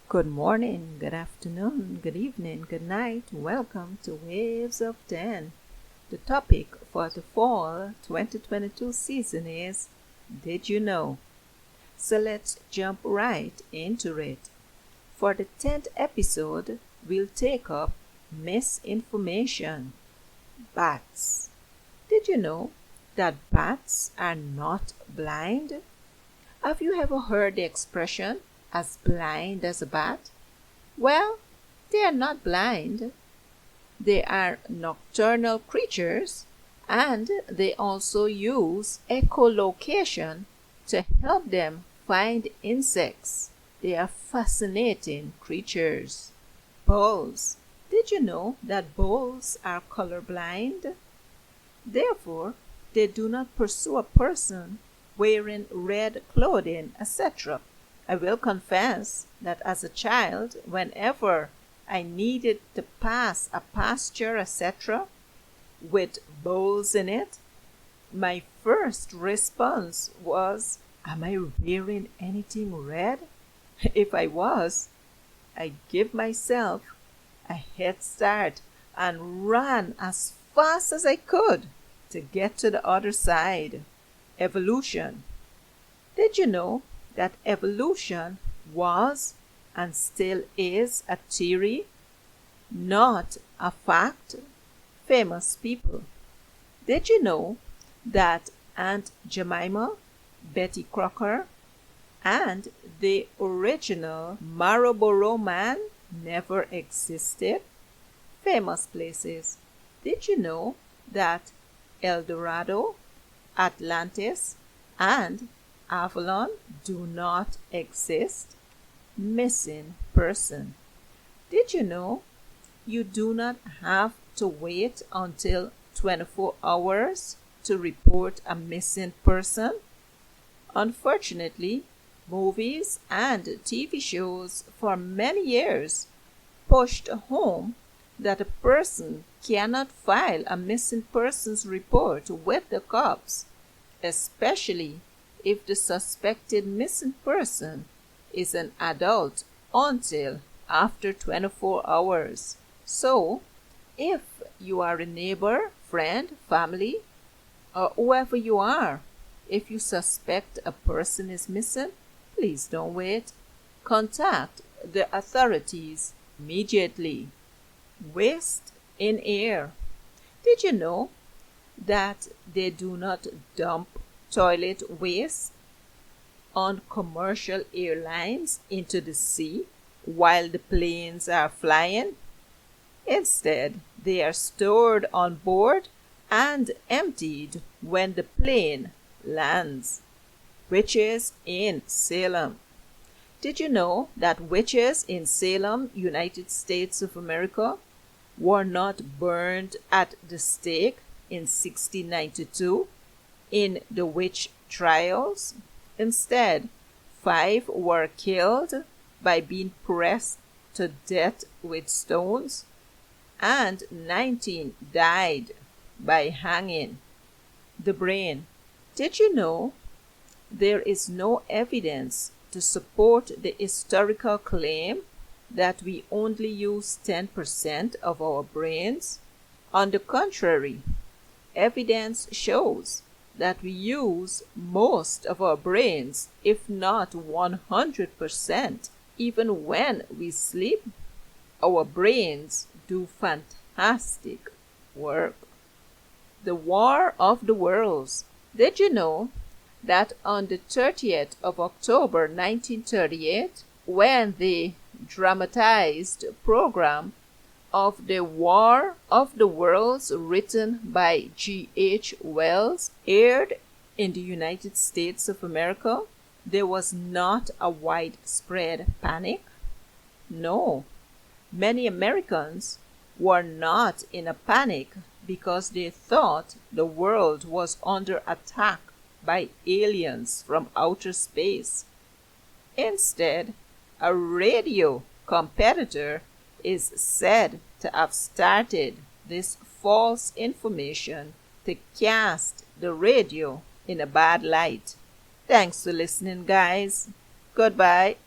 Good morning, good afternoon, good evening, good night. Welcome to Waves of 10. The topic for the fall 2022 season is Did You Know? So let's jump right into it. For the 10th episode, we'll take up misinformation. Bats. Did you know that bats are not blind? Have you ever heard the expression, as blind as a bat? Well, they are not blind. They are nocturnal creatures and they also use echolocation to help them find insects. They are fascinating creatures. Bulls. Did you know that bulls are colorblind? Therefore, they do not pursue a person wearing red clothing, etc. I will confess that as a child, whenever I needed to pass a pasture, etc., with bulls in it, my first response was, am I wearing anything red? If I was, I give myself a head start and ran as fast as I could to get to the other side. Evolution. Did you know that evolution was and still is a theory, not a fact? Famous people. Did you know that Aunt Jemima, Betty Crocker, and the original Marlboro Man never existed? Famous places. Did you know that El Dorado, Atlantis, and Avalon do not exist? Missing person. Did you know you do not have to wait until 24 hours to report a missing person? Unfortunately, movies and TV shows for many years pushed home that a person cannot file a missing persons report with the cops, especially if the suspected missing person is an adult until after 24 hours. So, if you are a neighbor, friend, family, or whoever you are, if you suspect a person is missing, please don't wait. Contact the authorities immediately. Waste in air. Did you know that they do not dump toilet waste on commercial airlines into the sea while the planes are flying? Instead, they are stored on board and emptied when the plane lands. Witches in Salem. Did you know that witches in Salem, United States of America, were not burned at the stake in 1692 in the witch trials? Instead, 5 were killed by being pressed to death with stones, and 19 died by hanging. The brain. Did you know there is no evidence to support the historical claim that we only use 10% of our brains? On the contrary, evidence shows that we use most of our brains, if not 100%, even when we sleep. Our brains do fantastic work. The War of the Worlds. Did you know that on the 30th of October 1938, when the dramatized program of the War of the Worlds written by G.H. Wells aired in the United States of America, there was not a widespread panic? No. Many Americans were not in a panic because they thought the world was under attack by aliens from outer space. Instead, a radio competitor is said to have started this false information to cast the radio in a bad light. Thanks for listening, guys. Goodbye.